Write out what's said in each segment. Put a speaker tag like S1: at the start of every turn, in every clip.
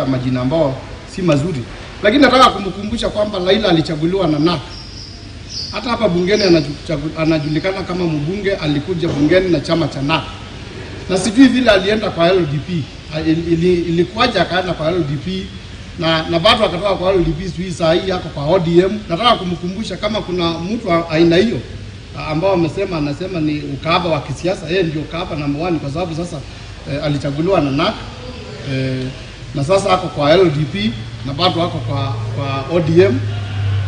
S1: majina ambao si mazuri, lakini nataka kumkumbusha kwamba Raila alichaguliwa na NAK. Hata hapa bungeni anajulikana kama mbunge, alikuja bungeni na chama cha NAK. Na sijui vile alienda kwa LDP, ilikuwaje akaenda kwa LDP na bado akatoka kwa LDP, sijui saa hii yako kwa ODM. Nataka kumkumbusha kama kuna mtu aina hiyo ambao anasema ni ukahaba wa kisiasa, yeye ndio ukahaba number 1 kwa sababu sasa alichaguliwa na NAK. Na sasa ako kwa LDP na bado ako kwa ODM,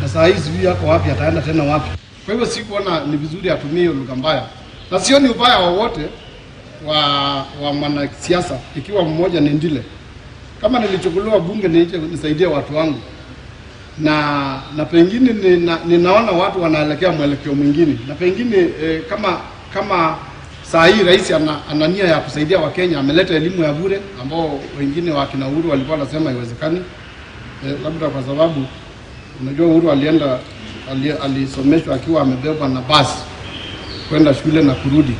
S1: na saa hizi sijui yako wapi, ataenda tena wapi. Kwa hivyo sikuona ni vizuri atumie lugha mbaya, na sioni ubaya wowote wa mwanasiasa ikiwa mmoja ni ndile. Kama nilichukuliwa bunge nisaidie watu wangu, na pengine ninaona watu wanaelekea mwelekeo mwingine, na pengine kama saa hii rais ana nia ya kusaidia Wakenya, ameleta elimu ya bure ambao wengine wakina Uhuru walikuwa wanasema haiwezekani. Labda kwa sababu unajua Uhuru alisomeshwa akiwa amebebwa na basi kwenda shule na kurudi.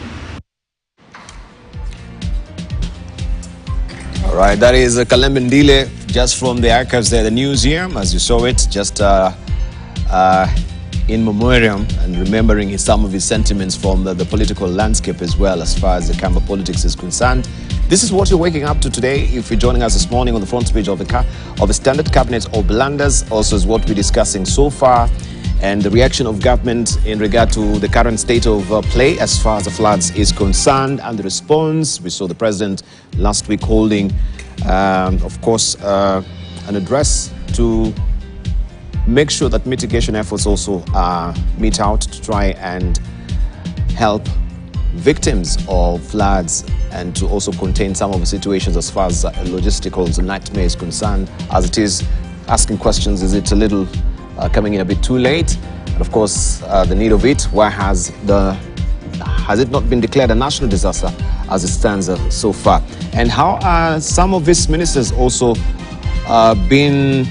S2: All right, that is Kalembe Ndile, just from the archives there, the museum, as you saw it, just in memoriam and remembering some of his sentiments from the political landscape as well, as far as the Kamba politics is concerned. This is what you're waking up to today. If you're joining us this morning on the front page of the Standard Cabinet of Blunders, also is what we're discussing so far, and the reaction of government in regard to the current state of play as far as the floods is concerned, and the response. We saw the president last week holding, of course, an address to make sure that mitigation efforts also meet out to try and help victims of floods and to also contain some of the situations as far as logistical nightmare is concerned. As it is, asking questions, is it a little coming in a bit too late? And of course, the need of it, why has it not been declared a national disaster as it stands so far? And how are some of these ministers also been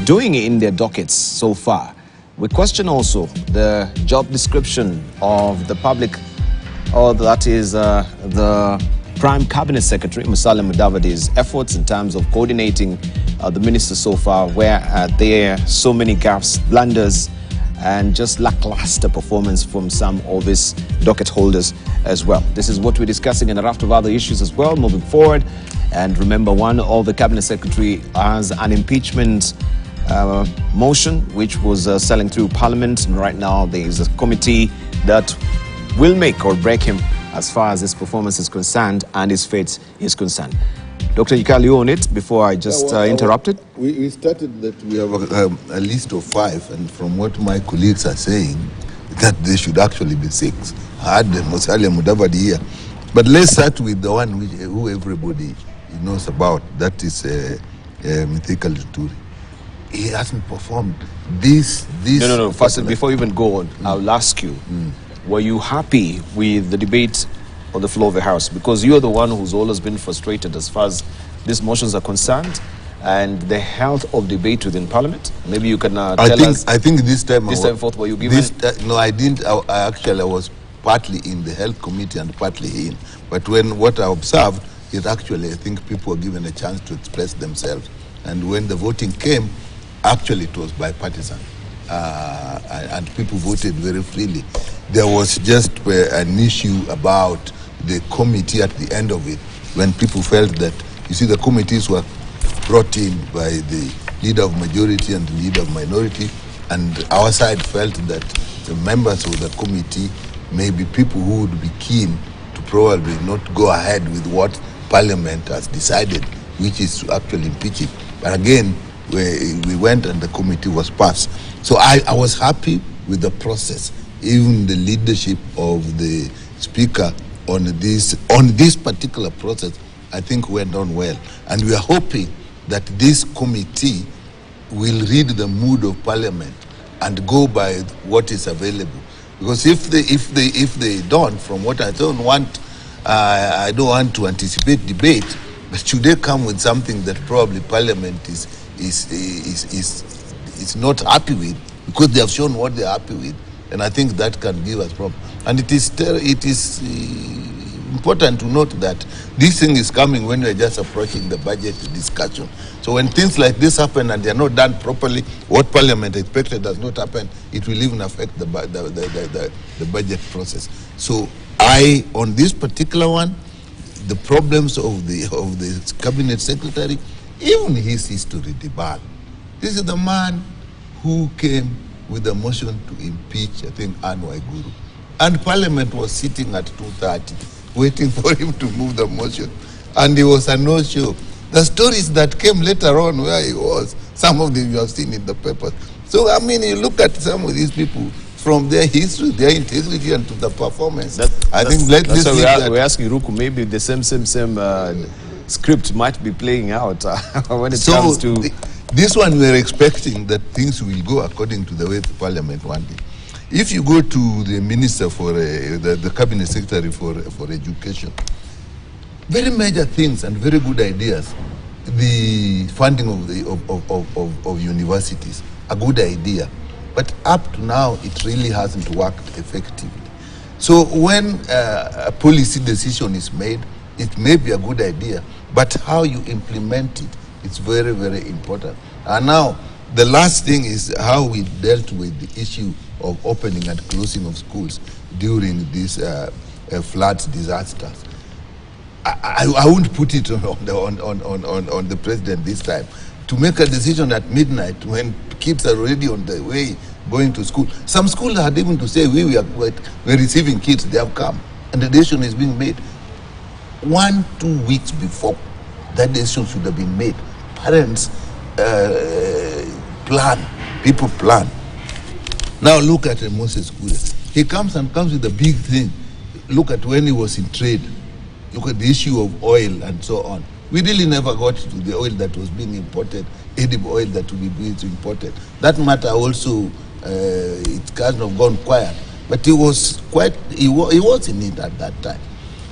S2: doing in their dockets so far? We question also the job description of the public, or that is the Prime Cabinet Secretary, Musalia Mudavadi's efforts in terms of coordinating the ministers so far, where there are so many gaps, blunders, and just lackluster performance from some of his docket holders as well. This is what we're discussing in a raft of other issues as well, moving forward. And remember, one of the Cabinet Secretary has an impeachment motion which was selling through Parliament, and right now there is a committee that will make or break him as far as his performance is concerned and his fate is concerned. Dr. Yikali, you on it before I just interrupted?
S3: We started that we have a list of 5, and from what my colleagues are saying, that there should actually be 6. I had Musalia Mudavadi here, but let's start with the one who everybody knows about. That is Mithika Luturi. He hasn't performed this.
S2: No. First, before you even go on, I'll ask you, were you happy with the debate on the floor of the House? Because you're the one who's always been frustrated as far as these motions are concerned and the health of debate within Parliament. Maybe you can tell us.
S3: I think this time
S2: forth were you given?
S3: No, I didn't. I was partly in the Health Committee and partly in. But what I observed is actually, I think people were given a chance to express themselves. And when the voting came, actually it was bipartisan. And people voted very freely. There was just an issue about the committee at the end of it, when people felt that, you see, the committees were brought in by the leader of majority and the leader of minority, and our side felt that the members of the committee may be people who would be keen to probably not go ahead with what Parliament has decided, which is to actually impeach it. But again, we went and the committee was passed. So I was happy with the process. Even the leadership of the Speaker on this particular process, I think went on well. And we are hoping that this committee will read the mood of Parliament and go by what is available. Because if they don't, from what I don't want to anticipate debate, but should they come with something that probably Parliament is not happy with, because they have shown what they're happy with, and I think that can give us problem. And it is important to note that this thing is coming when we're just approaching the budget discussion. So when things like this happen and they're not done properly, what Parliament expected does not happen, it will even affect the budget process. So on this particular one, the problems of the cabinet secretary, even his history, debar. This is the man who came with a motion to impeach, I think, Anne Waiguru. And Parliament was sitting at 2:30, waiting for him to move the motion. And he was a no-show. The stories that came later on where he was, some of them you have seen in the papers. So, I mean, you look at some of these people, from their history, their integrity, and to the performance. I think let's
S2: so we're asking Ruku, maybe the same script might be playing out when it comes to...
S3: This one we're expecting that things will go according to the way the Parliament wanted. If you go to the Minister for the Cabinet Secretary for Education, very major things and very good ideas. The funding of universities, a good idea. But up to now, it really hasn't worked effectively. So when a policy decision is made, it may be a good idea, but how you implement it, it's very, very important. And now, the last thing is how we dealt with the issue of opening and closing of schools during these flood disasters. I won't put it on the president this time. To make a decision at midnight when kids are already on the way going to school. Some schools had even to say, we're receiving kids, they have come. And the decision is being made. 1-2 weeks before that decision should have been made. Parents plan, people plan. Now look at Moses Kuria. He comes with a big thing. Look at when he was in trade. Look at the issue of oil and so on. We really never got to the oil that was being imported, edible oil that would be being imported. That matter also, it kind of gone quiet. But he was in it at that time.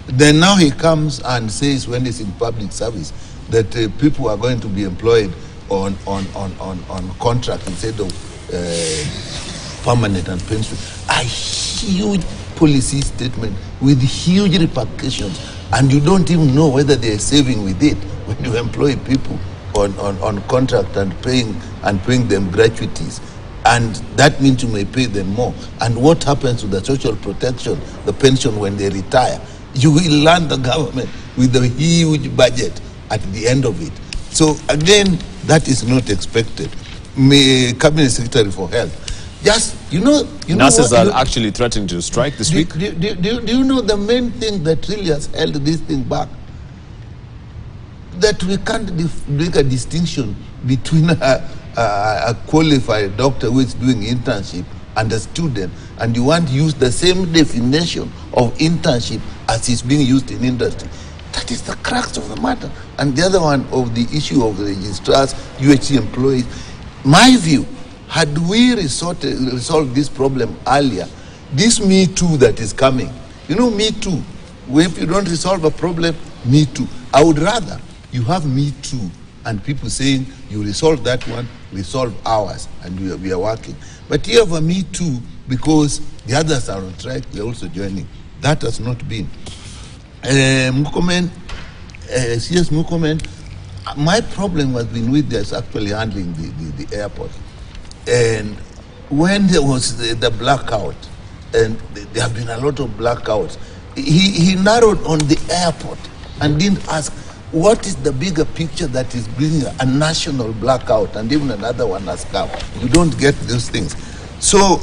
S3: Then now he comes and says when he's in public service that people are going to be employed on contract instead of permanent and pension. A huge policy statement with huge repercussions, and you don't even know whether they're saving with it when you employ people on contract and paying them gratuities. And that means you may pay them more. And what happens to the social protection, the pension when they retire? You will land the government with a huge budget at the end of it. So again, that is not expected. Cabinet Secretary for Health. Just,
S2: nurses are actually threatening to strike this week.
S3: Do you know the main thing that really has held this thing back? That we can't make a distinction between a qualified doctor who is doing internship and a student, and you want to use the same definition of internship as is being used in industry. That is the crux of the matter. And the other one of the issue of the registrars, UHC employees. My view, had we resolved this problem earlier, this Me Too that is coming, Me Too, if you don't resolve a problem, Me Too. I would rather you have Me Too and people saying, you resolve that one, resolve ours, and we are working. But you have a Me Too because the others are on track, we are also joining. That has not been. CS Mukomen, my problem has been with this actually handling the airport. And when there was the blackout, and there have been a lot of blackouts, he narrowed on the airport and didn't ask, what is the bigger picture that is bringing a national blackout, and even another one has come. You don't get those things. So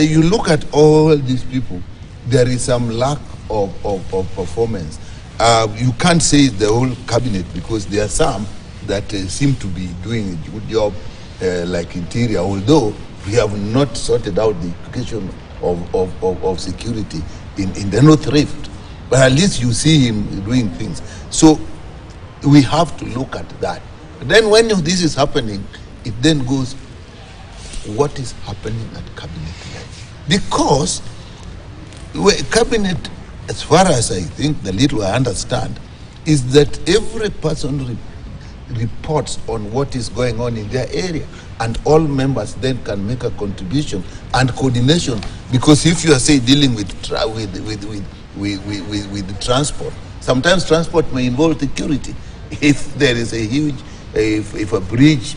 S3: you look at all these people, there is some lack of performance. You can't say the whole cabinet because there are some that seem to be doing a good job, like Interior, although we have not sorted out the implication of security in the North Rift. But at least you see him doing things. So we have to look at that. Then when this is happening, it then goes, what is happening at cabinet level? Because cabinet, as far as I think, the little I understand, is that every person reports on what is going on in their area, and all members then can make a contribution and coordination. Because if you are, say, dealing with with the transport. Sometimes transport may involve security. If there is a huge, if a bridge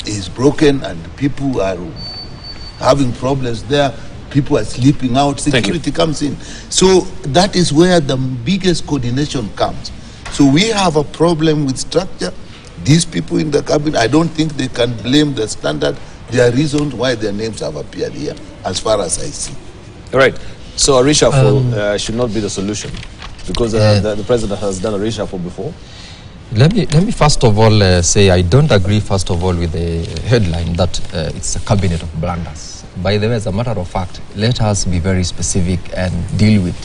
S3: is broken and people are having problems there, people are sleeping out, security comes in. So that is where the biggest coordination comes. So we have a problem with structure. These people in the cabinet, I don't think they can blame the standard. There are reasons why their names have appeared here, as far as I see.
S2: All right. So a reshuffle should not be the solution, because the president has done a reshuffle before.
S4: Let me first of all say I don't agree first of all with the headline that it's a cabinet of blunders. By the way, as a matter of fact, let us be very specific and deal with,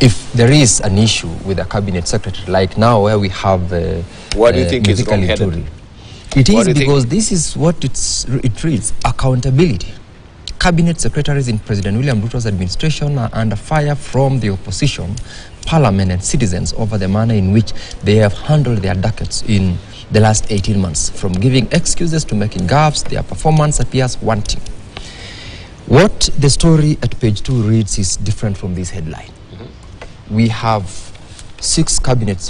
S4: if there is an issue with a cabinet secretary, like now where we have
S2: why do you think it's wrong-headed?
S4: It is because this is what it reads: accountability. Cabinet secretaries in President William Ruto's administration are under fire from the opposition, parliament and citizens over the manner in which they have handled their ducats in the last 18 months. From giving excuses to making gaffes, their performance appears wanting. What the story at page 2 reads is different from this headline. We have 5 cabinet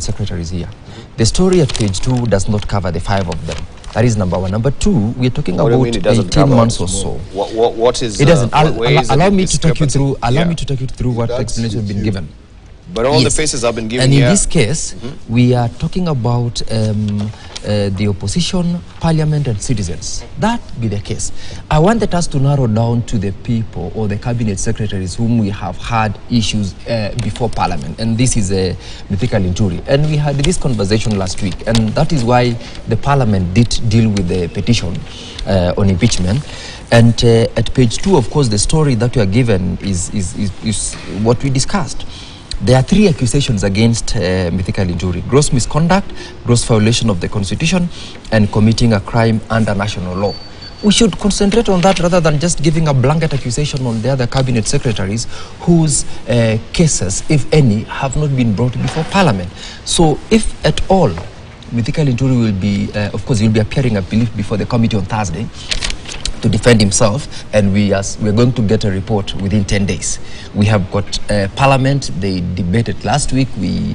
S4: secretaries here. The story at page 2 does not cover the 5 of them. That is number one. Number two, we are talking about 18 months or so.
S2: What is?
S4: It doesn't. Allow me to take you through. Allow me to take you through what explanation has been given.
S2: But all the faces have been given.
S4: And in this case, we are talking about the opposition, parliament, and citizens. That be the case. I wanted us to narrow down to the people or the cabinet secretaries whom we have had issues before parliament, and this is a mythical injury. And we had this conversation last week, and that is why the parliament did deal with the petition on impeachment. And at page 2, of course, the story that we are given is what we discussed. There are 3 accusations against mythical injury: gross misconduct, gross violation of the constitution, and committing a crime under national law. We should concentrate on that rather than just giving a blanket accusation on the other cabinet secretaries whose cases, if any, have not been brought before parliament. So if at all, mythical injury will be, of course, he'll be appearing, I believe, before the committee on Thursday to defend himself, and we're going to get a report within 10 days. We have got parliament. They debated last week. We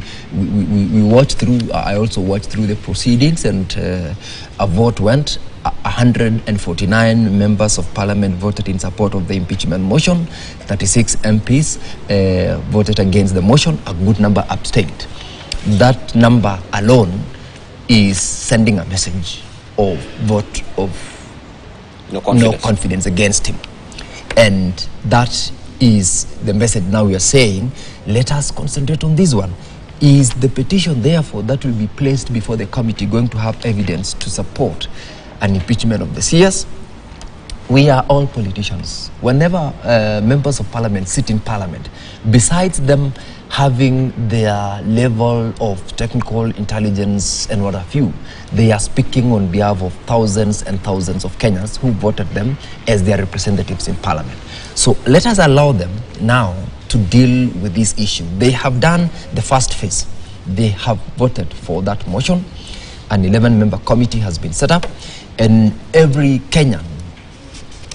S4: watched through, I also watched through the proceedings, and a vote went. 149 members of parliament voted in support of the impeachment motion. 36 MPs voted against the motion. A good number abstained. That number alone is sending a message of vote of no confidence against him. And that is the message now we are saying, let us concentrate on this one. Is the petition, therefore, that will be placed before the committee going to have evidence to support an impeachment of the CS? We are all politicians. Whenever members of parliament sit in parliament, besides them having their level of technical intelligence and what have you, they are speaking on behalf of thousands and thousands of Kenyans who voted them as their representatives in parliament. So let us allow them now to deal with this issue. They have done the first phase. They have voted for that motion. An 11-member committee has been set up, and every Kenyan,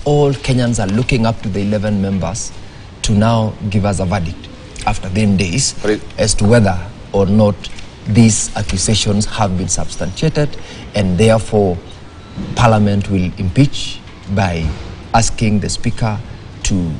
S4: all Kenyans are looking up to the 11 members to now give us a verdict after 10 days as to whether or not these accusations have been substantiated, and therefore Parliament will impeach by asking the Speaker to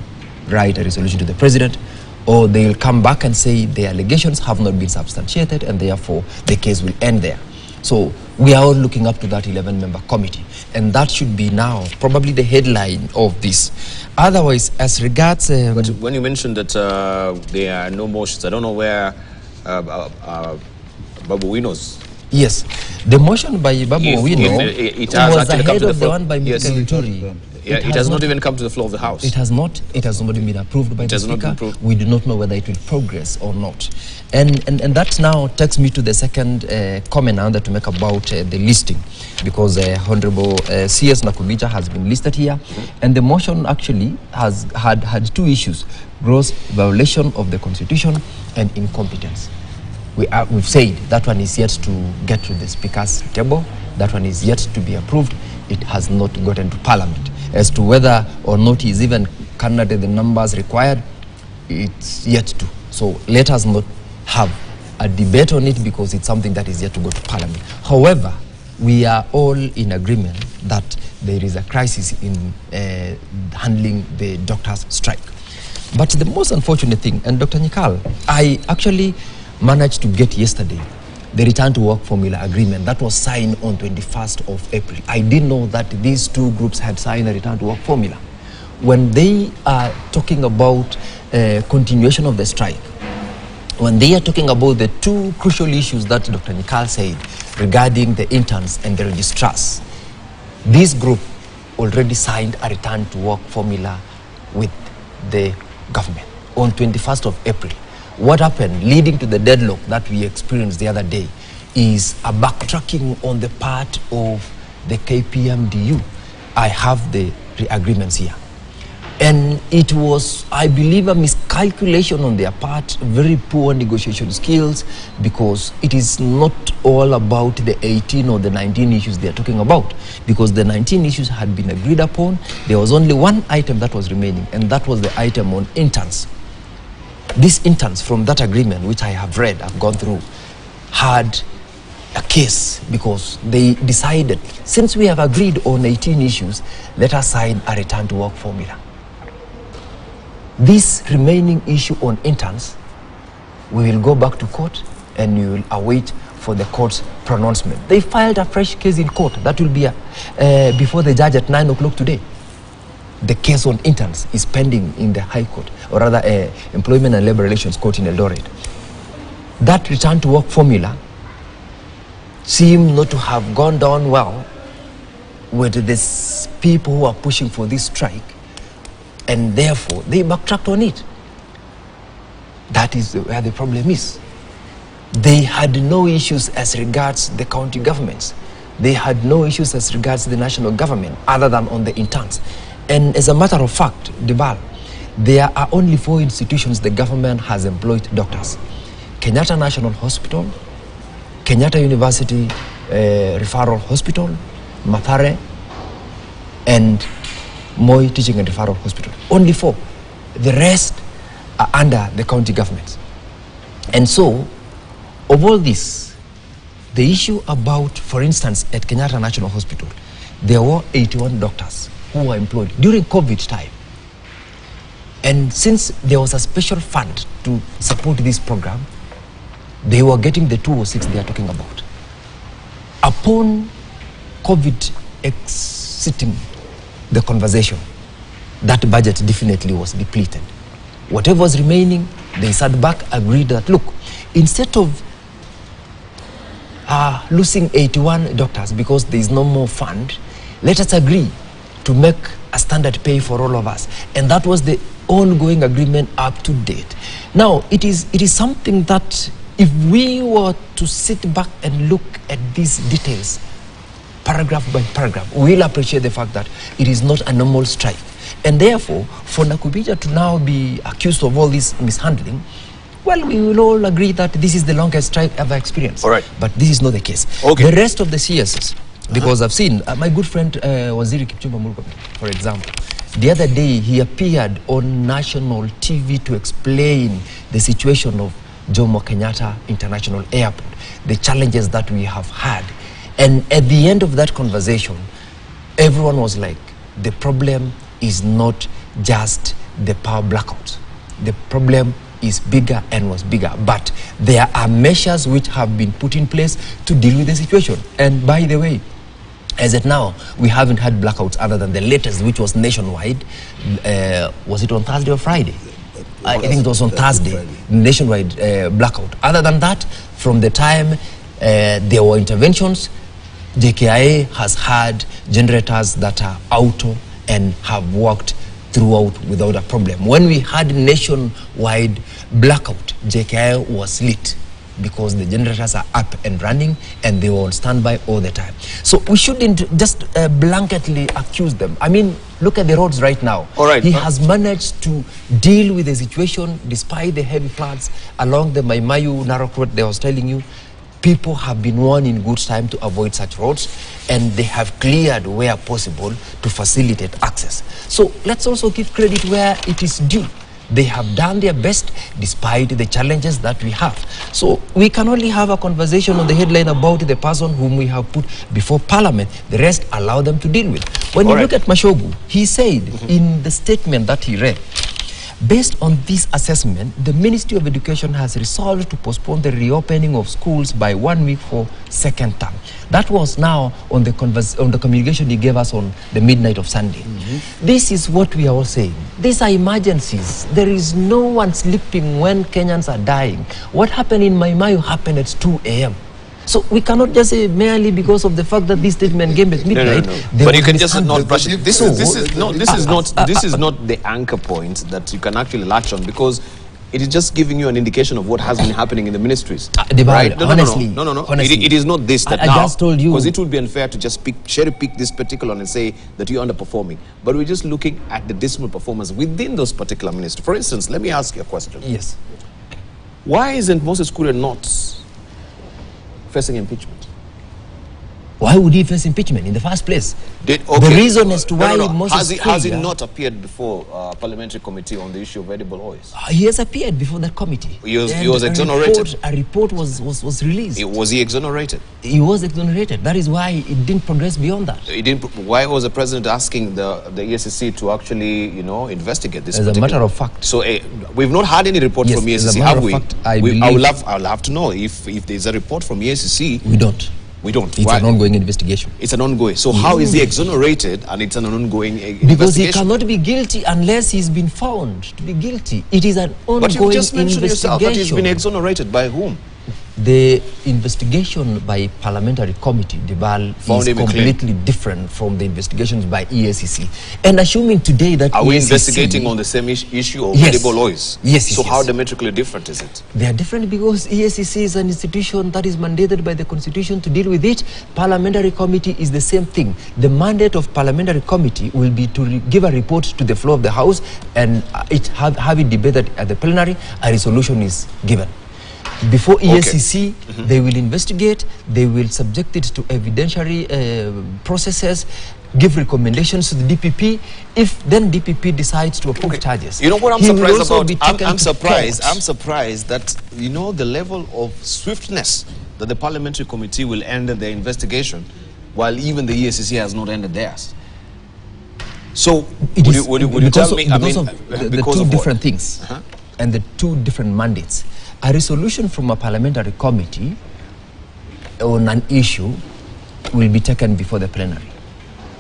S4: write a resolution to the President, or they will come back and say the allegations have not been substantiated and therefore the case will end there. So we are all looking up to that 11-member committee, and that should be now probably the headline of this. Otherwise, as regards...
S2: but when you mentioned that there are no motions, I don't know where Babu Wino's...
S4: Yes, the motion by Babu Wino was ahead of the one by Mr. Luturi.
S2: It has not even come to the floor of the House.
S4: It has not even been approved by the Speaker. We do not know whether it will progress or not. And that now takes me to the second comment I wanted to make about the listing, because Honorable CS Nakubija has been listed here, and the motion actually has had 2 issues: gross violation of the Constitution and incompetence. We've said that one is yet to get to the Speaker's table. That one is yet to be approved. It has not gotten to Parliament. As to whether or not he's even candidated the numbers required, it's yet to. So let us not have a debate on it because it's something that is yet to go to Parliament. However, we are all in agreement that there is a crisis in handling the doctors' strike. But the most unfortunate thing, and Dr. Nyikal, I actually managed to get yesterday the return to work formula agreement that was signed on 21st of April. I didn't know that these two groups had signed a return to work formula. When they are talking about continuation of the strike, when they are talking about the two crucial issues that Dr. Nyikal said regarding the interns and the registrars, this group already signed a return to work formula with the government on 21st of April. What happened leading to the deadlock that we experienced the other day is a backtracking on the part of the KPMDU. I have the agreements here. And it was, I believe, a miscalculation on their part, very poor negotiation skills, because it is not all about the 18 or the 19 issues they are talking about, because the 19 issues had been agreed upon. There was only one item that was remaining, and that was the item on interns. These interns from that agreement, which I have read, I've gone through, had a case because they decided, since we have agreed on 18 issues, let us sign a return to work formula. This remaining issue on interns, we will go back to court and we will await for the court's pronouncement. They filed a fresh case in court. That will be before the judge at 9 o'clock today. The case on interns is pending in the High Court, or rather Employment and Labor Relations Court in Eldoret. That return to work formula seemed not to have gone down well with these people who are pushing for this strike, and therefore they backtracked on it. That is where the problem is. They had no issues as regards the county governments. They had no issues as regards the national government other than on the interns. And as a matter of fact, Debal, there are only 4 institutions the government has employed doctors. Kenyatta National Hospital, Kenyatta University Referral Hospital, Mathare, and Moi Teaching and Referral Hospital. Only 4. The rest are under the county governments. And so, of all this, the issue about, for instance, at Kenyatta National Hospital, there were 81 doctors who were employed during COVID time. And since there was a special fund to support this program, they were getting the 206 they are talking about. Upon COVID exiting the conversation, that budget definitely was depleted. Whatever was remaining, they sat back, agreed that, look, instead of losing 81 doctors because there is no more fund, let us agree to make a standard pay for all of us. And that was the ongoing agreement up to date. Now, it is something that if we were to sit back and look at these details, paragraph by paragraph, we'll appreciate the fact that it is not a normal strike. And therefore, for Nakubija to now be accused of all this mishandling, well, we will all agree that this is the longest strike ever experienced.
S2: All right.
S4: But this is not the case.
S2: Okay.
S4: The rest of the CSs, because I've seen my good friend Waziri Kipchumba Murkomen, for example, the other day he appeared on national TV to explain the situation of Jomo Kenyatta International Airport, the challenges that we have had. And at the end of that conversation, everyone was like, the problem is not just the power blackout. The problem is bigger and was bigger. But there are measures which have been put in place to deal with the situation. And by the way, as at now, we haven't had blackouts other than the latest, which was nationwide. Was it on Thursday or Friday? I think it was on Thursday, nationwide blackout. Other than that, from the time there were interventions, JKIA has had generators that are auto and have worked throughout without a problem. When we had nationwide blackout, JKIA was lit because the generators are up and running and they were on standby all the time. So we shouldn't just blanketly accuse them. I mean, look at the roads right now.
S2: All right.
S4: He has managed to deal with the situation despite the heavy floods along the Maimayu Narok Road. They was telling you, people have been warned in good time to avoid such roads, and they have cleared where possible to facilitate access. So let's also give credit where it is due. They have done their best despite the challenges that we have. So we can only have a conversation on the headline about the person whom we have put before Parliament. The rest allow them to deal with. When you look at Mashogu, he said in the statement that he read, based on this assessment, the Ministry of Education has resolved to postpone the reopening of schools by 1 week for second term. That was now on the communication he gave us on the midnight of Sunday. This is what we are all saying. These are emergencies. There is no one sleeping when Kenyans are dying. What happened in Maimayu happened at 2 a.m. So we cannot just say merely because of the fact that this statement came at midnight.
S2: No. But you can just not brush it. This is not the anchor point that you can actually latch on, because it is just giving you an indication of what has been happening in the ministries. Right?
S4: Honestly.
S2: It is not this that
S4: I
S2: now,
S4: just told you,
S2: because it would be unfair to just cherry pick this particular and say that you're underperforming. But we're just looking at the dismal performance within those particular ministries. For instance, let me ask you a question.
S4: Yes.
S2: Why isn't Moses Kuria not facing impeachment?
S4: Why would he face impeachment in the first place? The reason as to why Moses Kuria...
S2: Has he not appeared before Parliamentary Committee on the issue of edible oils?
S4: He has appeared before that committee.
S2: He was exonerated.
S4: A report was released.
S2: Was he exonerated?
S4: He was exonerated. That is why it didn't progress beyond that.
S2: Why was the president asking the ESCC to actually, investigate this?
S4: As a matter of fact.
S2: So we've not had any report from ESCC, have we? I'll have to know if there's a report from ESCC.
S4: We don't.
S2: We don't.
S4: It's an ongoing investigation.
S2: It's an ongoing. So how is he exonerated and it's an ongoing investigation?
S4: Because he cannot be guilty unless he's been found to be guilty. It is an ongoing investigation.
S2: But you just mentioned yourself that he's been exonerated. By whom?
S4: The investigation by Parliamentary Committee, Debal, is completely different from the investigations by ESCC. And assuming today that
S2: Are we investigating on the same issue of edible oils?
S4: Yes.
S2: So how diametrically different is it?
S4: They are different because ESCC is an institution that is mandated by the Constitution to deal with it. Parliamentary Committee is the same thing. The mandate of Parliamentary Committee will be to give a report to the floor of the House and have it debated at the plenary. A resolution is given. Before ESCC, they will investigate, they will subject it to evidentiary processes, give recommendations to the DPP. If then DPP decides to approve charges,
S2: you know what I'm surprised about? I'm surprised that the level of swiftness that the Parliamentary Committee will end their investigation, while even the ESCC has not ended theirs. So would you tell me?
S4: Because of the two different things and the two different mandates. A resolution from a Parliamentary Committee on an issue will be taken before the plenary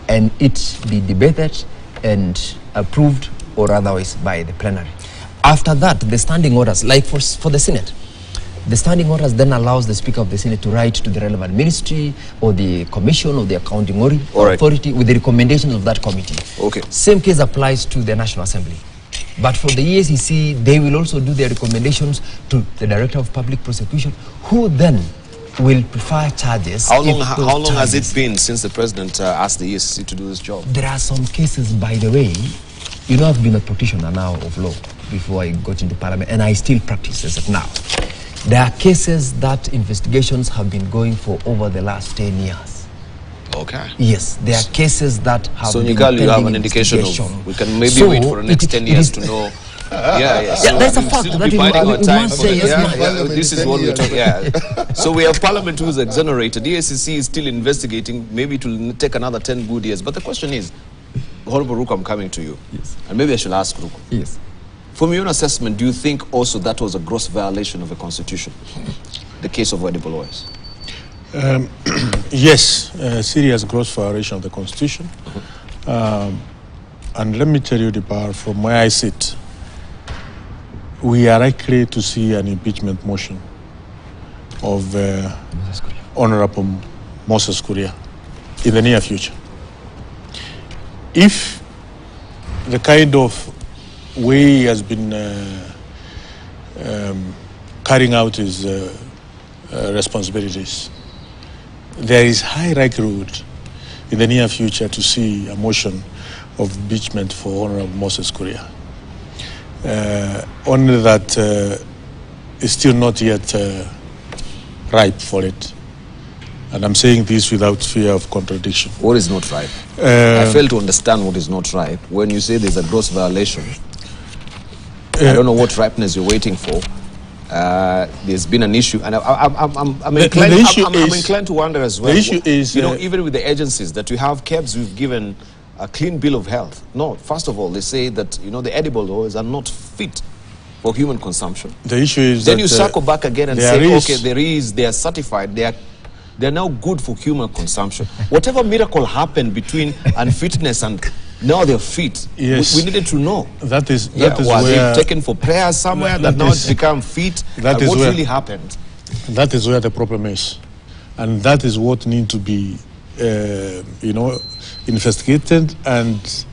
S4: and it be debated and approved or otherwise by the plenary. After that, the standing orders, like for the Senate, the standing orders then allows the Speaker of the Senate to write to the relevant ministry or the commission or the accounting authority with the recommendations of that committee. Same case applies to the National Assembly. But for the ESCC, they will also do their recommendations to the Director of Public Prosecution, who then will prefer charges.
S2: How long has it been since the President asked the ESCC to do this job?
S4: There are some cases, by the way. I've been a practitioner now of law before I got into Parliament, and I still practice as of now. There are cases that investigations have been going for over the last 10 years. Yes, there are cases that have been pending.
S2: You have an indication of, we can maybe wait for the next 10 years to know. So
S4: that's a fact that we must say
S2: this is what we're talking. So we have Parliament who's exonerated. The ESCC is still investigating. Maybe it will take another 10 good years. But the question is, Honorable Ruku, I'm coming to you.
S4: Yes.
S2: And maybe I should ask Ruku.
S4: Yes.
S2: From your own assessment, do you think also that was a gross violation of the Constitution? The case of edible oils?
S5: Yes, serious gross violation of the Constitution. And let me tell you, the bar, from where I sit, we are likely to see an impeachment motion of Honorable Moses Kuria in the near future. If the kind of way he has been carrying out his responsibilities, there is high likelihood in the near future to see a motion of impeachment for Honorable Moses Kuria. Only that is still not yet ripe for it. And I'm saying this without fear of contradiction.
S2: What is not ripe? I fail to understand what is not ripe. When you say there's a gross violation, I don't know what ripeness you're waiting for. There's been an issue, and I'm inclined to wonder as well.
S5: The issue is,
S2: even with the agencies that we have KEBS, we've given a clean bill of health. No, first of all, they say that the edible oils are not fit for human consumption.
S5: The issue is
S2: then
S5: that
S2: you circle back again and say, okay, they are certified, they're now good for human consumption. Whatever miracle happened between unfitness and now they're fit,
S5: yes,
S2: we needed to know.
S5: That is
S2: was
S5: where
S2: it taken for prayer somewhere that now it's become fit?
S5: That is
S2: what
S5: where,
S2: really happened?
S5: That is where the problem is, and that is what needs to be, investigated and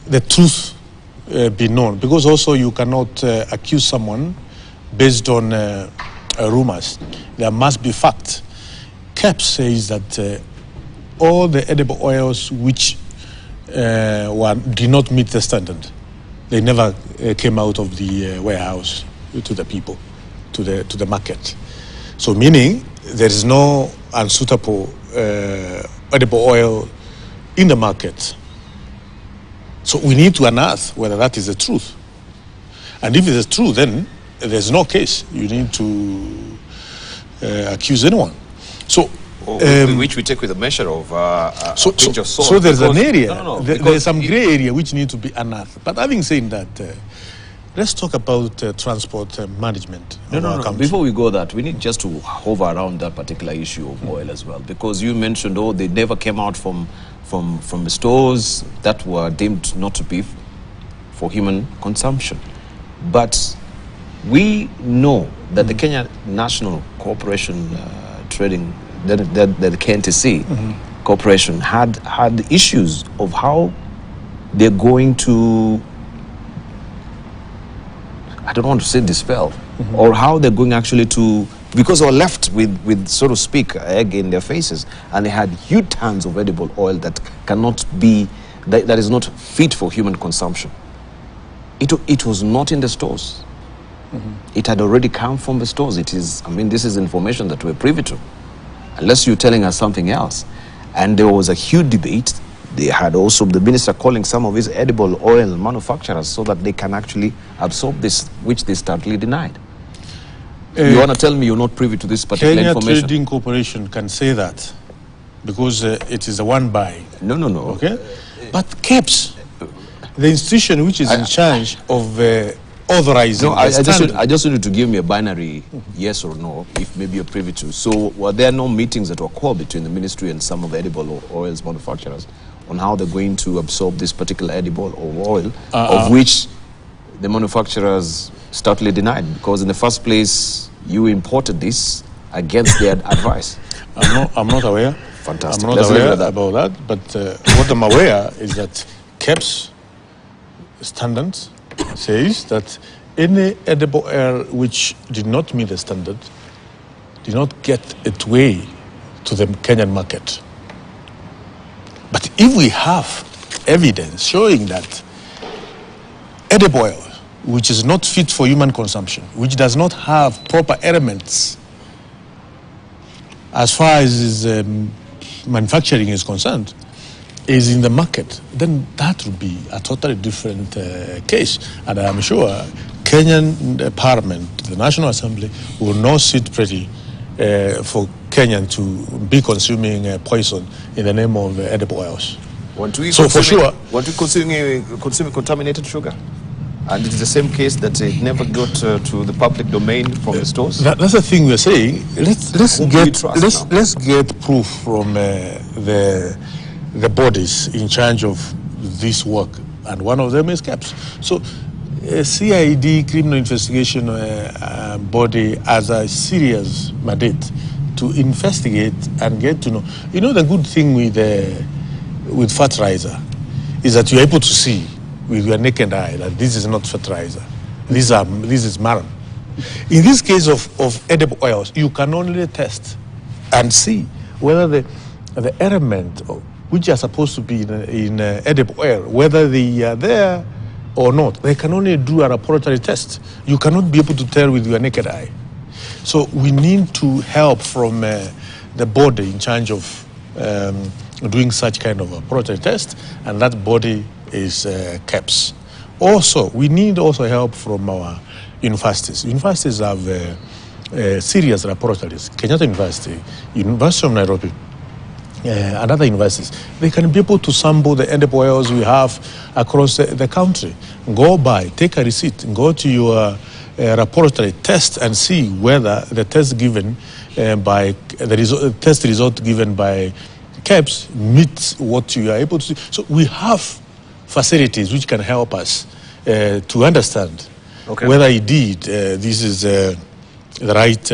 S5: the truth be known. Because also you cannot accuse someone based on rumors. There must be fact. KEBS says that all the edible oils which did not meet the standard, they never came out of the warehouse to the people, to the market. So meaning there is no unsuitable edible oil in the market. So we need to unearth whether that is the truth. And if it is true, then there's no case. You need to accuse anyone. So
S2: which we take with a measure of pinch of salt.
S5: So there's an area, there's some
S2: gray
S5: area which needs to be unearthed. But having said that, let's talk about transport management.
S2: No. Before we go that, we need just to hover around that particular issue of oil as well, because you mentioned, they never came out from the stores that were deemed not to be for human consumption. But we know that the Kenya National Corporation Trading, the KNTC Corporation had issues of how they're going to, I don't want to say dispel, or how they're going actually to, because they were left with, so to speak, egg in their faces, and they had huge tons of edible oil that cannot be, that is not fit for human consumption. It was not in the stores. It had already come from the stores. This is information that we're privy to, unless you're telling us something else. And there was a huge debate. They had also the minister calling some of his edible oil manufacturers so that they can actually absorb this, which they startly denied. You want to tell me you're not privy to this particular
S5: Kenya
S2: information?
S5: Trading Corporation can say that because it is a one buy.
S2: No.
S5: Okay, but KEBS, the institution which is in charge of authorizing.
S2: No, I just wanted to give me a binary yes or no, if maybe you're privy to. So were there no meetings that were called between the ministry and some of the edible oils manufacturers on how they're going to absorb this particular edible oil, of which the manufacturers stoutly denied? Because in the first place, you imported this against their advice.
S5: I'm not aware.
S2: Fantastic.
S5: I'm not aware about that. But what I'm aware is that KEBS standards says that any edible oil which did not meet the standard did not get its way to the Kenyan market. But if we have evidence showing that edible oil, which is not fit for human consumption, which does not have proper elements as far as manufacturing is concerned, is in the market, then that would be a totally different case. And I'm sure Kenyan Parliament, the National Assembly, will not sit pretty for Kenyan to be consuming poison in the name of edible oils. So for sure,
S2: want to consuming contaminated sugar? And it is the same case that it never got to the public domain from the stores?
S5: That's the thing we're saying. Let's get proof from the bodies in charge of this work, and one of them is KEBS. So CID, Criminal Investigation Body, has a serious mandate to investigate and get to know. You know, the good thing with fertilizer is that you're able to see with your naked eye that this is not fertilizer. This is marrow. In this case of edible oils, you can only test and see whether the element which are supposed to be in edible oil, whether they are there or not. They can only do a laboratory test. You cannot be able to tell with your naked eye. So we need to help from the body in charge of doing such kind of a laboratory test, and that body is KEBS. Also, we need also help from our universities. Universities have serious laboratories. Kenyatta University, University of Nairobi, and other universities, they can be able to sample the edible oils we have across the country. Go buy, take a receipt, go to your laboratory, test and see whether the test given by the test result given by KEBS meets what you are able to see. So we have facilities which can help us to understand whether indeed this is the right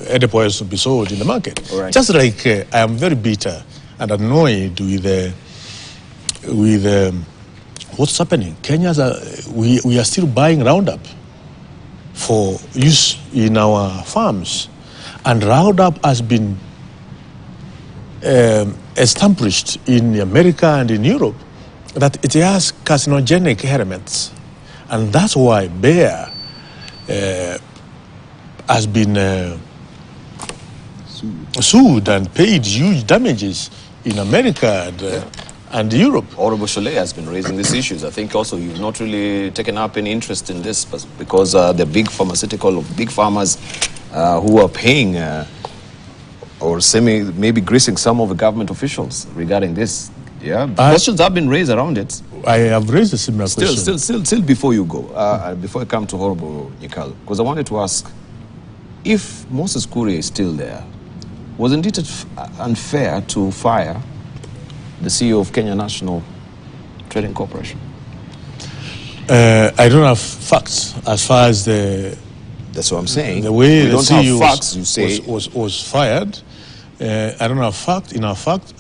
S5: edible oils to be sold in the market.
S2: Right.
S5: Just like I am very bitter and annoyed with what's happening. Kenyans we are still buying Roundup for use in our farms, and Roundup has been established in America and in Europe that it has carcinogenic elements, and that's why Bayer has been sued and paid huge damages in America and Europe.
S2: Honorable Shole has been raising these issues. I think also you've not really taken up any interest in this because the big big farmers who are paying or maybe greasing some of the government officials regarding this. Yeah, questions have been raised around it.
S5: I have raised a similar question.
S2: Still before you go, before I come to Honorable Nyikal, because I wanted to ask, if Moses Kuria is still there, wasn't it unfair to fire the CEO of Kenya National Trading Corporation?
S5: I don't have facts as far as
S2: That's what I'm saying.
S5: The way
S2: we
S5: the
S2: don't
S5: CEO
S2: have facts, you say.
S5: was fired. I don't have fact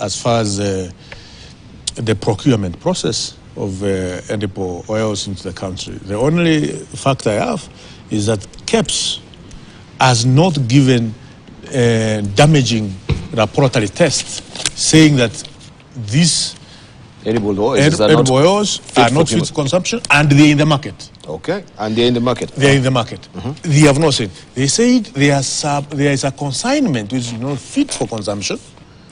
S5: as far as the procurement process of edible oils into the country. The only fact I have is that KEBS has not given damaging laboratory tests saying that these
S2: edible oils,
S5: are not fit for consumption, and they're in the market.
S2: Okay, and they're in the market.
S5: They're in the market. They have not said. They said there is a consignment which is not fit for consumption,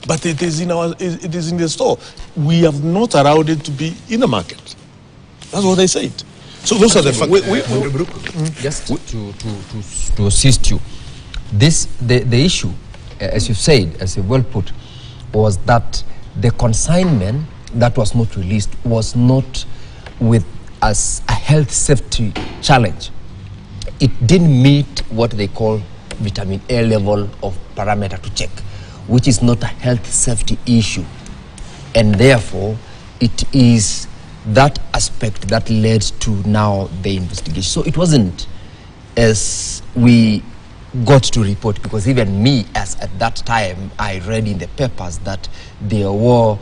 S5: but it is in the store. We have not allowed it to be in the market. That's what they said. So those are the facts.
S4: Just to assist you, the issue, as you said, as you well put, was that the consignment that was not released was not with as a health safety challenge. It didn't meet what they call vitamin A level of parameter to check, which is not a health safety issue. And therefore, it is that aspect that led to now the investigation. So it wasn't as we got to report, because even me, as at that time, I read in the papers that there were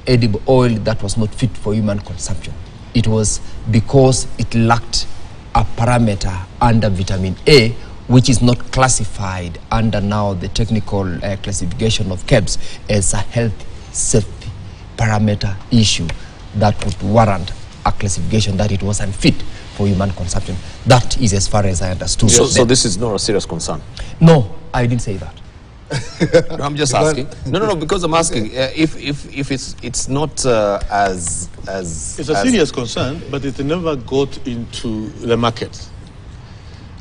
S4: edible oil that was not fit for human consumption. It was because it lacked a parameter under vitamin A, which is not classified under now the technical classification of KEBS as a health safety parameter issue that would warrant a classification that it was unfit for human consumption. That is as far as I understood.
S2: So this is not a serious concern?
S4: No, I didn't say that.
S2: No, I'm just asking. No, because I'm asking if it's not as
S5: it's a serious concern, but it never got into the market.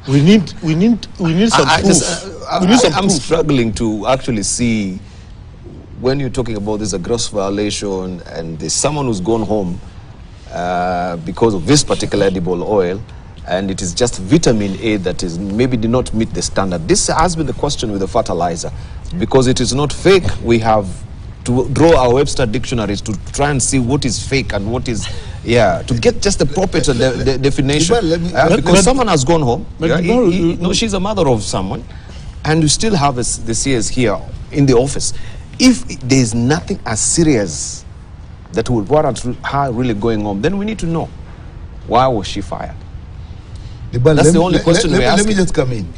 S5: We need some proof.
S2: I'm struggling to actually see when you're talking about this a gross violation and there's someone who's gone home because of this particular edible oil, and it is just vitamin A that is maybe did not meet the standard. This has been the question with the fertilizer. Because it is not fake, we have to draw our Webster dictionaries to try and see what is fake and what is, to get just the proper definition. Because someone has gone home, she's a mother of someone, and you still have the CS here in the office. If there is nothing as serious that would warrant her really going home, then we need to know, why was she fired? That's the only question we're asking.
S3: Let me just come in.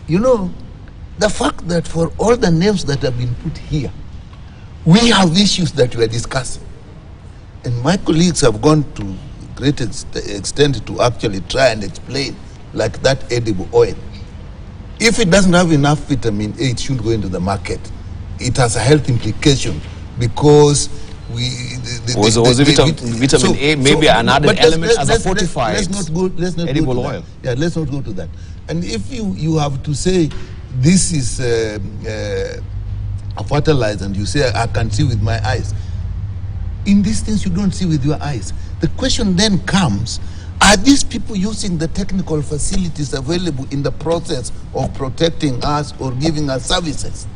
S3: You know, the fact that for all the names that have been put here, we have issues that we are discussing. And my colleagues have gone to great extent to actually try and explain, like that edible oil. If it doesn't have enough vitamin A, it shouldn't go into the market. It has a health implication because
S2: Was vitamin A maybe an added element as a fortified
S3: let's not go
S2: edible
S3: to
S2: oil?
S3: That. Yeah, let's not go to that. And if you have to say this is a fertilizer, and you say I can see with my eyes, in these things you don't see with your eyes. The question then comes, are these people using the technical facilities available in the process of protecting us or giving us services?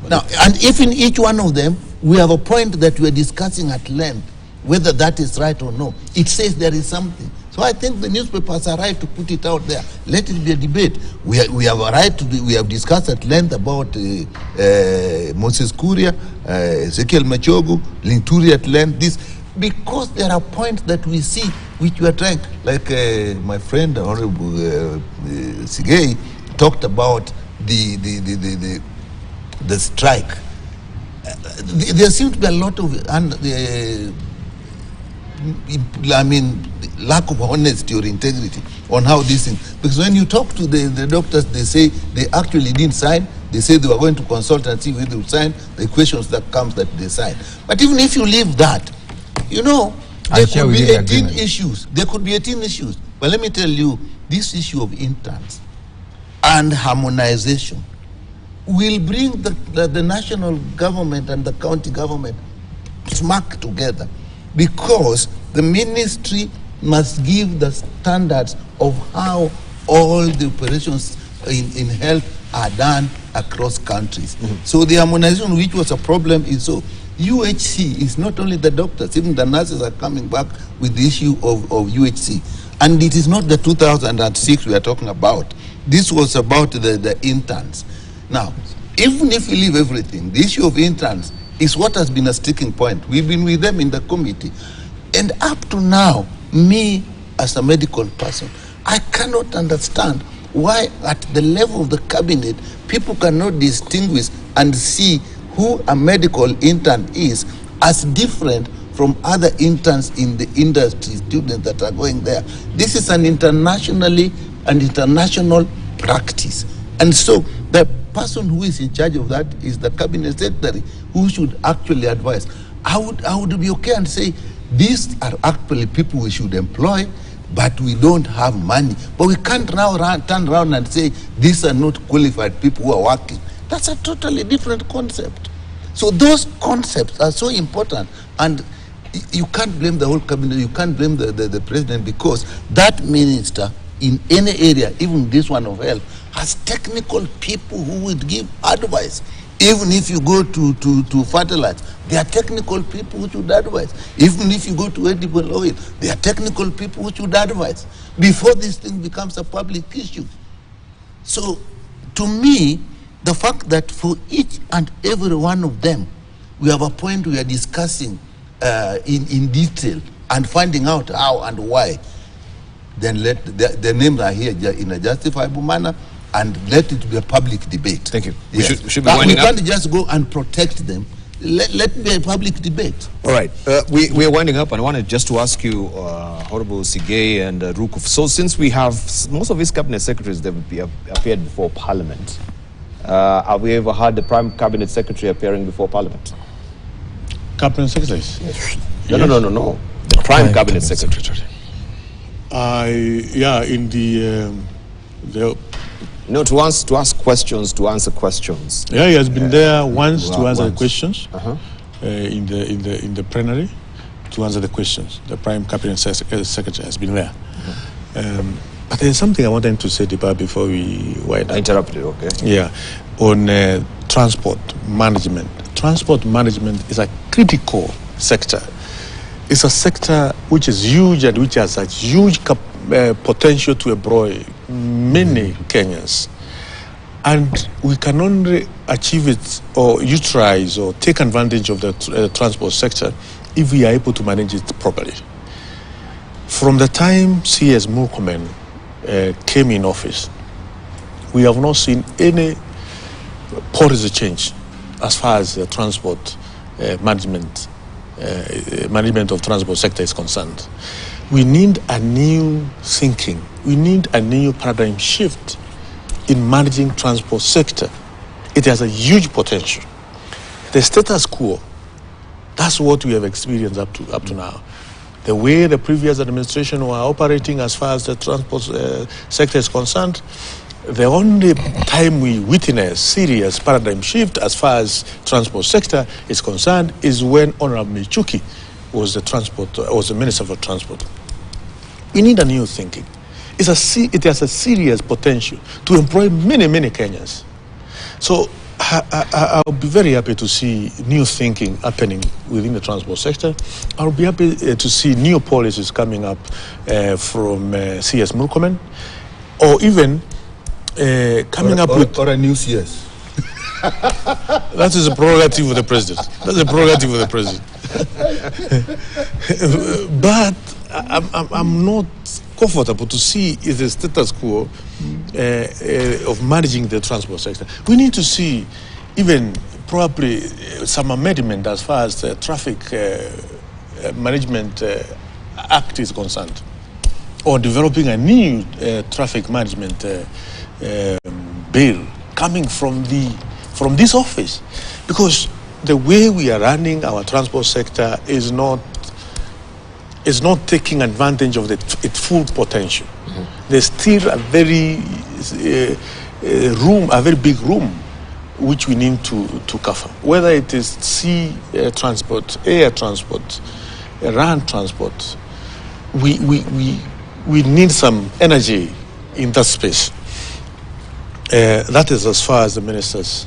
S3: Now, and if in each one of them we have a point that we're discussing at length, whether that is right or no, it says there is something. So I think the newspapers are right to put it out there. Let it be a debate. We have a right to we have discussed at length about Moses Kuria, Ezekiel Machogu, Linturi at length, this, because there are points that we see which we are trying, like my friend Honorable Sigei talked about the strike. There seems to be a lot of lack of honesty or integrity on how this thing, because when you talk to the doctors, they say they actually didn't sign. They say they were going to consult and see whether they would sign. The questions that comes that they sign. But even if you leave that, you know, there could be 18 issues. There could be 18 issues. But let me tell you, this issue of interns and harmonization will bring the national government and the county government smack together, because the ministry must give the standards of how all the operations in health are done across countries. Mm-hmm. So the harmonization, which was a problem, is so UHC is not only the doctors, even the nurses are coming back with the issue of UHC. And it is not the 2006 we are talking about. This was about the interns. Now, even if we leave everything, the issue of interns is what has been a sticking point. We've been with them in the committee. And up to now, me as a medical person, I cannot understand why at the level of the cabinet, people cannot distinguish and see who a medical intern is as different from other interns in the industry, students that are going there. This is an international practice. And so the person who is in charge of that is the cabinet secretary, who should actually advise. I would be okay and say, these are actually people we should employ, but we don't have money. But we can't now turn around and say, these are not qualified people who are working. That's a totally different concept. So those concepts are so important, and you can't blame the whole cabinet, you can't blame the president, because that minister in any area, even this one of health, has technical people who would give advice. Even if you go to fertilizer, there are technical people who should advise. Even if you go to edible oil, there are technical people who should advise before this thing becomes a public issue. So, to me, the fact that for each and every one of them, we have a point we are discussing in detail and finding out how and why, then let the names are here in a justifiable manner, and let it be a public debate.
S2: Thank you.
S3: Yes.
S2: We should be winding up.
S3: We can't just go and protect them. Let it be a public debate.
S2: All right. We are winding up, and I wanted just to ask you, Honorable Sigei and Rukuf. So since we have most of these cabinet secretaries, they've appeared before Parliament. Have we ever had the Prime Cabinet Secretary appearing before Parliament?
S5: Cabinet secretaries?
S2: Yes. No. The Prime Cabinet Secretary.
S5: Yeah, in the
S2: No, to ask questions, to answer questions.
S5: Yeah, he has been there once to answer the questions. In the plenary to answer the questions. The Prime Cabinet Secretary has been there. But there's something I wanted to say, Deepa, before we wind up.
S2: I interrupted, okay.
S5: Yeah, on transport management. Transport management is a critical sector. It's a sector which is huge and which has a huge potential to employ many Kenyans. And we can only achieve it or utilize or take advantage of the transport sector if we are able to manage it properly. From the time CS Murkomen came in office, we have not seen any policy change as far as the transport management of transport sector is concerned. We need a new thinking. We need a new paradigm shift in managing transport sector. It has a huge potential. The status quo That's what we have experienced up to now. The way the previous administration were operating as far as the transport sector is concerned, the only time we witness serious paradigm shift as far as transport sector is concerned is when Honorable Michuki was the Minister for Transport. We need a new thinking. It has a serious potential to employ many, many Kenyans. So I'll be very happy to see new thinking happening within the transport sector. I'll be happy to see new policies coming up from CS Murkomen, or even coming up with...
S3: Or a new CS.
S5: That is a prerogative of the president. That's a prerogative of the president. But I'm not comfortable to see is the status quo of managing the transport sector. We need to see even probably some amendment as far as the Traffic Management Act is concerned, or developing a new traffic management bill coming from this office, because the way we are running our transport sector is not taking advantage of its full potential. Mm-hmm. There's still a very big room which we need to cover. Whether it is sea transport, air transport, land transport, we need some energy in that space. That is as far as the ministers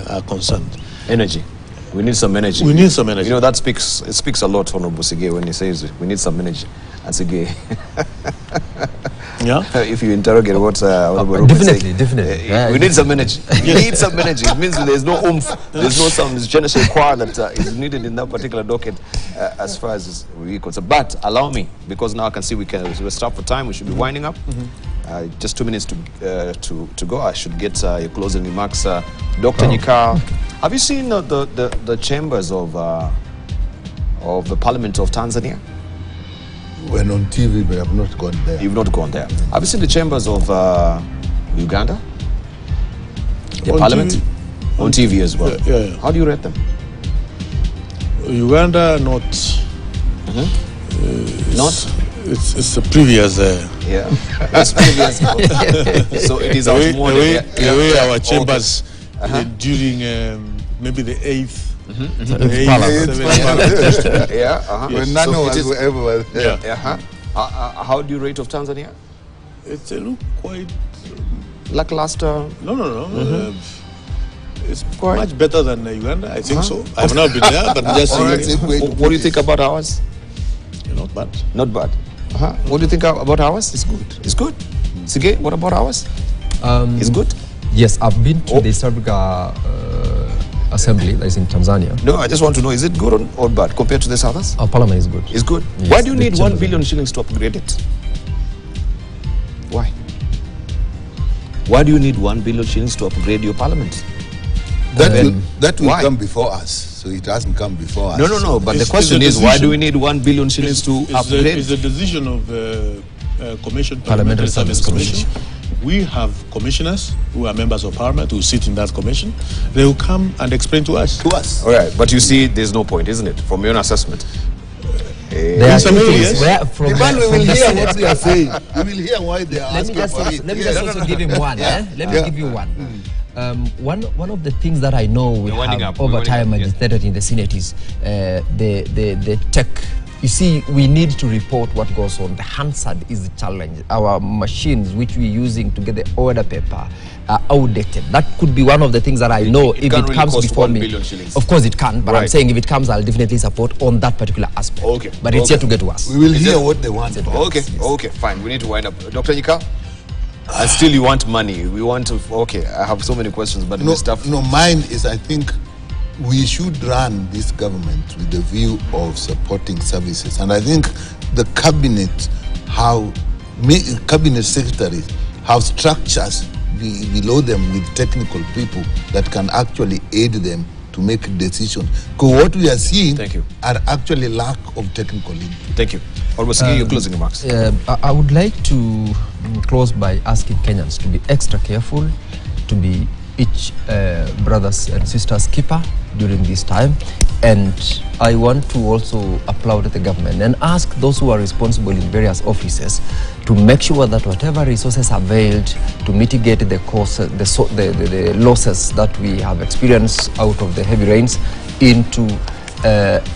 S5: are concerned.
S2: Energy. We need some energy.
S5: We need some energy.
S2: You know, it speaks a lot, Honorable Sige, when he says we need some energy. And Sige,
S5: yeah.
S2: If you interrogate what Honorable
S4: definitely.
S2: We need some energy. We need some energy. It means there's no oomph, there's no some generation choir that is needed in that particular docket as far as we're concerned. But allow me, because now I can see we're strapped for time. We should be winding up. Mm-hmm. Just 2 minutes to go. I should get your closing remarks, Dr. Nyika. Have you seen the chambers of the Parliament of Tanzania?
S3: When on TV, but I've not gone there.
S2: You've not gone there. Have you seen the chambers of Uganda? The Parliament?
S5: TV?
S2: On TV as well.
S5: Yeah.
S2: How do you rate them?
S5: Uganda, not.
S2: Not?
S5: It's the previous.
S2: Yeah. It's previous. So it is
S5: the way our chambers during maybe the 8th.
S3: When none was ever there.
S2: How do you rate of Tanzania?
S5: It's look quite
S2: lackluster.
S5: No. It's quite much better than Uganda. I think so. I've not been there, but just saying.
S2: What do you think about ours?
S5: Not bad.
S2: Not bad. What do you think about ours? It's good. It's good. Sige, what about ours? It's good.
S4: Yes, I've been to the East Africa Assembly, that is in Tanzania.
S2: No, I just want to know, is it good or bad compared to the others?
S4: Our parliament is good.
S2: It's good.
S4: Yes,
S2: why do you need 1 billion shillings to upgrade it? Why? Why do you need 1 billion shillings to upgrade your parliament?
S3: That will come before us, so it hasn't come before us.
S2: No. But the question is, why do we need 1 billion shillings to upgrade?
S5: It's the decision of Parliamentary Service Commission. We have commissioners who are members of parliament who sit in that commission. They will come and explain to us.
S2: All right, but you see, there's no point, isn't it, from your assessment?
S4: There are
S3: we will hear what they are saying. We will hear why they are asking for it.
S4: Let me just also give him one. Let me give you one. One of the things that I know we have over time agitated in the Senate is the tech. You see, we need to report what goes on. The Hansard is the challenge. Our machines, which we're using to get the order paper, are outdated. That could be one of the things that I know if it comes before me. Of course it can, but I'm saying if it comes, I'll definitely support on that particular aspect.
S2: Okay.
S4: But it's yet to get to us.
S3: We will hear what they want.
S2: Okay, fine. We need to wind up. Dr. Nyika? And still you want money. We want to, I have so many questions, but this stuff.
S3: No, mine is, I think, we should run this government with the view of supporting services. And I think the cabinet secretaries have structures below them with technical people that can actually aid them to make decisions. Because what we are seeing are actually lack of technical input.
S2: Thank you. Almost your closing remarks.
S4: I would like to close by asking Kenyans to be extra careful, to be each brothers and sisters keeper during this time. And I want to also applaud the government and ask those who are responsible in various offices to make sure that whatever resources are availed to mitigate the losses that we have experienced out of the heavy rains into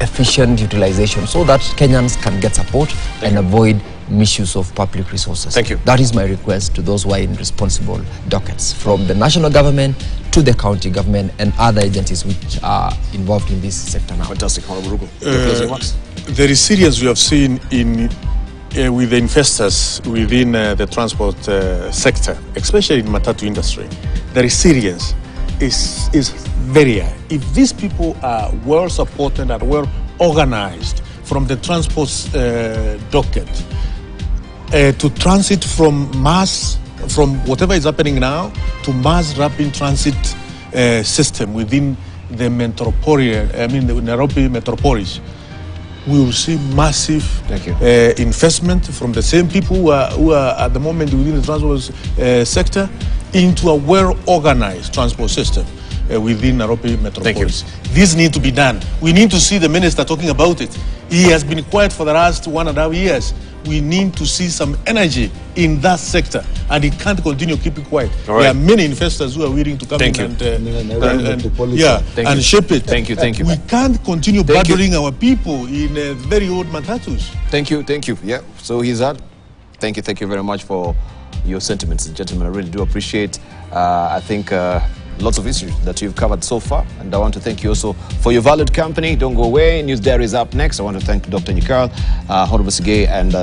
S4: efficient utilization, so that Kenyans can get support and avoid misuse of public resources.
S2: Thank you.
S4: That is my request to those who are in responsible dockets, from the national government to the county government and other agencies which are involved in this sector now.
S2: Fantastic. Honorable Rugo, your closing remarks.
S5: The resilience we have seen in with the investors within the transport sector, especially in matatu industry, the resilience is very high. If these people are well supported and well organized from the transport docket to transit from whatever is happening now to mass rapid transit system within the the Nairobi metropolis, we will see massive investment from the same people who are at the moment within the transport sector into a well-organized transport system within Nairobi metropolis. This needs to be done. We need to see the minister talking about it. He has been quiet for the last 1.5 years. We need to see some energy in that sector, and he can't continue keeping quiet. There are many investors who are willing to come and shape it.
S2: Thank you.
S5: We can't continue bothering our people in very old matatus.
S2: Thank you. Yeah, so he's out. Thank you very much for your sentiments, gentlemen. I really do appreciate. I think lots of issues that you've covered so far, and I want to thank you also for your valued company. Don't go away. News Diary is up next. I want to thank Dr. Nyikal, Honorable Sige, and